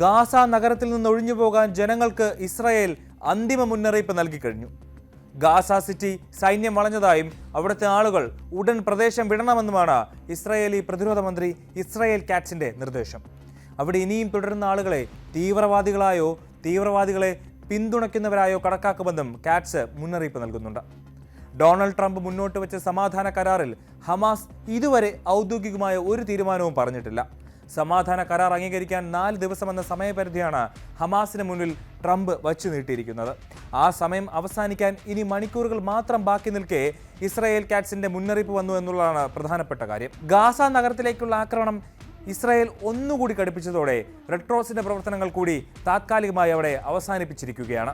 Gaza നഗരത്തിൽ നിന്ന് ഒഴിഞ്ഞുപോകാൻ ജനങ്ങൾക്ക് ഇസ്രായേൽ അന്തിമ മുന്നറിയിപ്പ് നൽകി കഴിഞ്ഞു. ഗാസ സിറ്റി സൈന്യം വളഞ്ഞതായും അവിടുത്തെ ആളുകൾ ഉടൻ പ്രദേശം വിടണമെന്നുമാണ് ഇസ്രായേലി പ്രതിരോധ മന്ത്രി ഇസ്രായേൽ കാറ്റ്സിന്റെ നിർദ്ദേശം. അവിടെ ഇനിയും തുടരുന്ന ആളുകളെ തീവ്രവാദികളായോ തീവ്രവാദികളെ പിന്തുണയ്ക്കുന്നവരായോ കണക്കാക്കുമെന്നും കാറ്റ്സ് മുന്നറിയിപ്പ് നൽകുന്നുണ്ട്. ഡൊണാൾഡ് ട്രംപ് മുന്നോട്ട് വെച്ച സമാധാന കരാറിൽ ഹമാസ് ഇതുവരെ ഔദ്യോഗികമായ ഒരു തീരുമാനവും പറഞ്ഞിട്ടില്ല. സമാധാന കരാർ അംഗീകരിക്കാൻ 4 ദിവസമെന്ന സമയപരിധിയാണ് ഹമാസിന് മുന്നിൽ ട്രംപ് വച്ചു നീട്ടിയിരിക്കുന്നത്. ആ സമയം അവസാനിക്കാൻ ഇനി മണിക്കൂറുകൾ മാത്രം ബാക്കി നിൽക്കെ ഇസ്രായേൽ കാറ്റ്സിന്റെ മുന്നറിയിപ്പ് വന്നു എന്നുള്ളതാണ് പ്രധാനപ്പെട്ട കാര്യം. ഗാസ നഗരത്തിലേക്കുള്ള ആക്രമണം ഇസ്രായേൽ ഒന്നുകൂടി കടുപ്പിച്ചതോടെ റെഡ് ക്രോസിന്റെ പ്രവർത്തനങ്ങൾ കൂടി താത്കാലികമായി അവിടെ അവസാനിപ്പിച്ചിരിക്കുകയാണ്.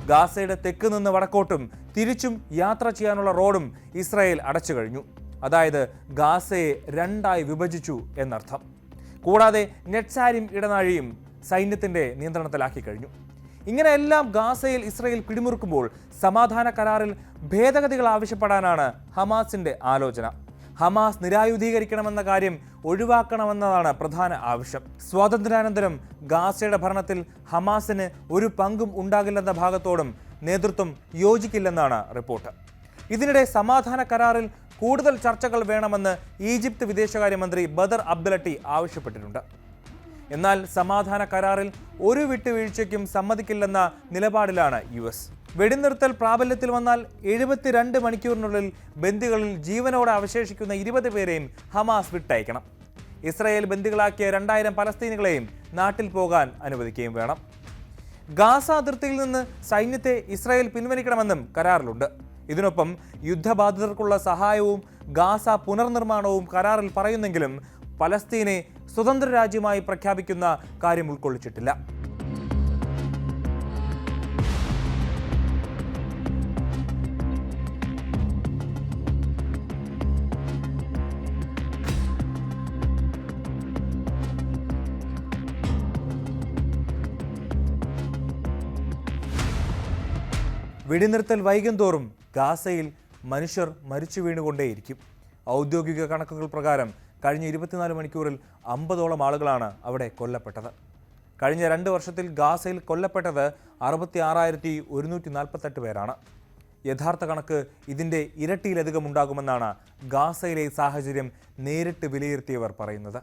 ഗാസയുടെ തെക്ക് നിന്ന് വടക്കോട്ടും തിരിച്ചും യാത്ര ചെയ്യാനുള്ള റോഡും ഇസ്രായേൽ അടച്ചു കഴിഞ്ഞു. അതായത് ഗാസയെ 2ആയി വിഭജിച്ചു എന്നർത്ഥം. കൂടാതെ നെറ്റ്സാരിം ഇടനാഴിയും സൈന്യത്തിന്റെ നിയന്ത്രണത്തിലാക്കി കഴിഞ്ഞു. ഇങ്ങനെയെല്ലാം ഗാസയിൽ ഇസ്രായേൽ പിടിമുറുക്കുമ്പോൾ സമാധാന കരാറിൽ ഭേദഗതികൾ ആവശ്യപ്പെടാനാണ് ഹമാസിന്റെ ആലോചന. ഹമാസ് നിരായുധീകരിക്കണമെന്ന കാര്യം ഒഴിവാക്കണമെന്നതാണ് പ്രധാന ആവശ്യം. സ്വാതന്ത്ര്യാനന്തരം ഗാസയുടെ ഭരണത്തിൽ ഹമാസിന് ഒരു പങ്കും ഉണ്ടാകില്ലെന്ന ഭാഗത്തോടും നേതൃത്വം യോജിക്കില്ലെന്നാണ് റിപ്പോർട്ട്. ഇതിനിടെ സമാധാന കരാറിൽ കൂടുതൽ ചർച്ചകൾ വേണമെന്ന് ഈജിപ്ത് വിദേശകാര്യമന്ത്രി ബദർ അബ്ദലട്ടി ആവശ്യപ്പെട്ടിട്ടുണ്ട്. എന്നാൽ സമാധാന കരാറിൽ ഒരു വിട്ടുവീഴ്ചയ്ക്കും സമ്മതിക്കില്ലെന്ന നിലപാടിലാണ് US. വെടിനിർത്തൽ പ്രാബല്യത്തിൽ വന്നാൽ 72 മണിക്കൂറിനുള്ളിൽ ബന്ദികളിൽ ജീവനോടെ അവശേഷിക്കുന്ന 20 പേരെയും ഹമാസ് വിട്ടയക്കണം. ഇസ്രായേൽ ബന്ദികളാക്കിയ 2000 പലസ്തീനികളെയും നാട്ടിൽ പോകാൻ അനുവദിക്കുകയും വേണം. ഗാസ അതിർത്തിയിൽ നിന്ന് സൈന്യത്തെ ഇസ്രായേൽ പിൻവലിക്കണമെന്നും കരാറിലുണ്ട്. ഇതിനൊപ്പം യുദ്ധബാധിതർക്കുള്ള സഹായവും ഗാസ പുനർനിർമ്മാണവും കരാറിൽ പറയുന്നെങ്കിലും പലസ്തീനെ സ്വതന്ത്ര രാജ്യമായി പ്രഖ്യാപിക്കുന്ന കാര്യം ഉൾക്കൊള്ളിച്ചിട്ടില്ല. വെടിനിർത്തൽ വൈകും തോറും ഗാസയിൽ മനുഷ്യർ മരിച്ചു വീണുകൊണ്ടേയിരിക്കും. ഔദ്യോഗിക കണക്കുകൾ പ്രകാരം കഴിഞ്ഞ 24 മണിക്കൂറിൽ 50ഓളം ആളുകളാണ് അവിടെ കൊല്ലപ്പെട്ടത്. കഴിഞ്ഞ 2 വർഷത്തിൽ ഗാസയിൽ കൊല്ലപ്പെട്ടത് 66,148 പേരാണ്. യഥാർത്ഥ കണക്ക് ഇതിൻ്റെ ഇരട്ടിയിലധികം ഉണ്ടാകുമെന്നാണ് ഗാസയിലെ സാഹചര്യം നേരിട്ട് വിലയിരുത്തിയവർ പറയുന്നത്.